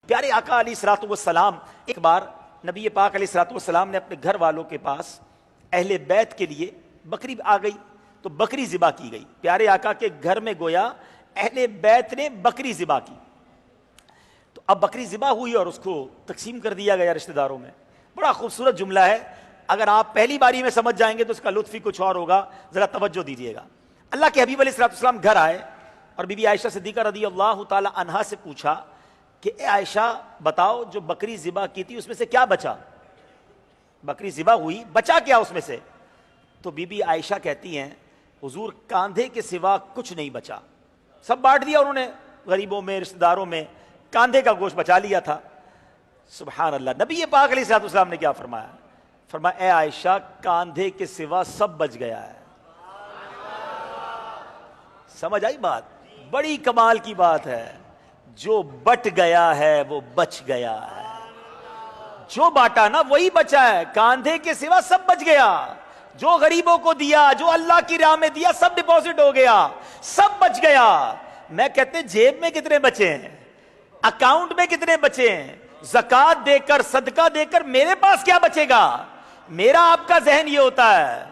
پیارے آقا علیہ الصلوۃ والسلام ایک بار نبی پاک علیہ الصلوۃ والسلام نے اپنے گھر والوں کے پاس اہل بیت کے لیے بکری آ گئی تو بکری ذبح کی گئی. پیارے آقا کے گھر میں گویا اہل بیت نے بکری ذبح کی. تو اب بکری ذبح ہوئی اور اس کو تقسیم کر دیا گیا رشتہ داروں میں. بڑا خوبصورت جملہ ہے, اگر آپ پہلی باری میں سمجھ جائیں گے تو اس کا لطف ہی کچھ اور ہوگا. ذرا توجہ دیجیے گا. اللہ کے حبیب علیہ الصلوۃ والسلام گھر آئے اور بی بی عائشہ صدیقہ رضی اللہ تعالی عنہا سے پوچھا کہ اے عائشہ بتاؤ جو بکری ذبح کی تھی اس میں سے کیا بچا؟ بکری ذبح ہوئی, بچا کیا اس میں سے؟ تو بی بی عائشہ کہتی ہیں حضور کاندھے کے سوا کچھ نہیں بچا, سب بانٹ دیا انہوں نے غریبوں میں, رشتہ داروں میں, کاندھے کا گوشت بچا لیا تھا. سبحان اللہ. نبی پاک علیہ الصلوۃ والسلام نے کیا فرمایا؟ فرمایا اے عائشہ کاندھے کے سوا سب بچ گیا ہے. سمجھ آئی بات؟ بڑی کمال کی بات ہے. جو بٹ گیا ہے وہ بچ گیا ہے, جو باٹا نا وہی بچا ہے. کاندھے کے سوا سب بچ گیا. جو غریبوں کو دیا, جو اللہ کی راہ میں دیا, سب ڈپوزٹ ہو گیا, سب بچ گیا. میں کہتے جیب میں کتنے بچے ہیں, اکاؤنٹ میں کتنے بچے ہیں, زکوٰۃ دے کر صدقہ دے کر میرے پاس کیا بچے گا؟ میرا آپ کا ذہن یہ ہوتا ہے,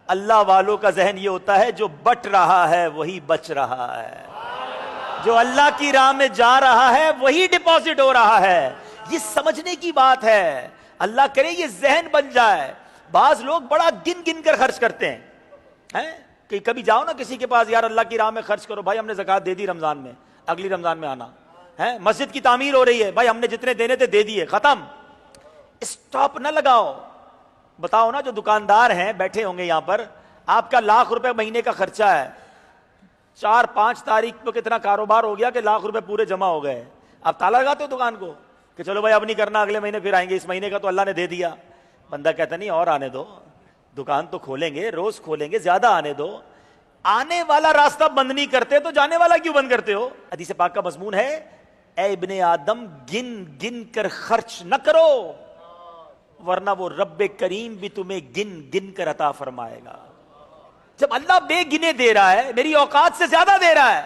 اللہ والوں کا ذہن یہ ہوتا ہے جو بٹ رہا ہے وہی بچ رہا ہے, جو اللہ کی راہ میں جا رہا ہے وہی ڈپوزٹ ہو رہا ہے. یہ سمجھنے کی بات ہے. اللہ کرے یہ ذہن بن جائے. بعض لوگ بڑا گن گن کر خرچ کرتے ہیں کہ کبھی جاؤ نا کسی کے پاس, یار اللہ کی راہ میں خرچ کرو, بھائی ہم نے زکوٰۃ دے دی رمضان میں, اگلی رمضان میں آنا ہے. مسجد کی تعمیر ہو رہی ہے, بھائی ہم نے جتنے دینے تھے دے دیے, ختم. اسٹاپ نہ لگاؤ. بتاؤ نا جو دکاندار ہیں بیٹھے ہوں گے یہاں پر, آپ کا ₹1,00,000 مہینے کا خرچہ ہے, 4-5 تاریخ کو کتنا کاروبار ہو گیا کہ ₹1,00,000 پورے جمع ہو گئے. آپ تالا لگاتے ہو دکان کو کہ چلو بھائی اب نہیں کرنا, اگلے مہینے پھر آئیں گے, اس مہینے کا تو اللہ نے دے دیا. بندہ کہتا نہیں اور آنے دو, دکان تو کھولیں گے, روز کھولیں گے, زیادہ آنے دو. آنے والا راستہ بند نہیں کرتے تو جانے والا کیوں بند کرتے ہو؟ حدیث پاک کا مضمون ہے اے ابن آدم گن گن کر خرچ نہ کرو ورنہ وہ رب کریم بھی تمہیں گن گن کر عطا فرمائے گا. جب اللہ بے گنے دے رہا ہے, میری اوقات سے زیادہ دے رہا ہے,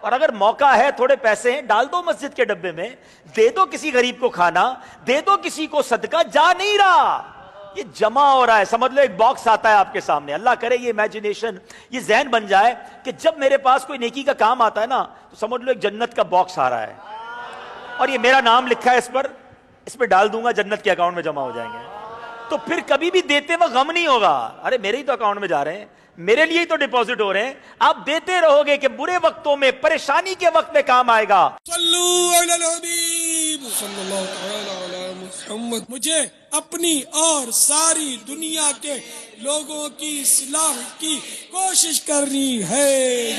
اور اگر موقع ہے تھوڑے پیسے ہیں ڈال دو مسجد کے ڈبے میں, دے دو کسی غریب کو کھانا, دے دو کسی کو صدقہ, جا نہیں رہا, یہ جمع ہو رہا ہے. سمجھ لو ایک باکس آتا ہے آپ کے سامنے. اللہ کرے یہ امیجنیشن, یہ ذہن بن جائے کہ جب میرے پاس کوئی نیکی کا کام آتا ہے نا تو سمجھ لو ایک جنت کا باکس آ رہا ہے اور یہ میرا نام لکھا ہے اس پہ ڈال دوں گا, جنت کے اکاؤنٹ میں جمع ہو جائیں گے. تو پھر کبھی بھی دیتے وقت غم نہیں ہوگا, ارے میرے ہی تو اکاؤنٹ میں جا رہے ہیں, میرے لیے ہی تو ڈپوزٹ ہو رہے ہیں. آپ دیتے رہو گے کہ برے وقتوں میں, پریشانی کے وقت میں کام آئے گا. صلو علی الحبیب صلی اللہ تعالی علی محمد. مجھے اپنی اور ساری دنیا کے لوگوں کی اصلاح کی کوشش کرنی ہے.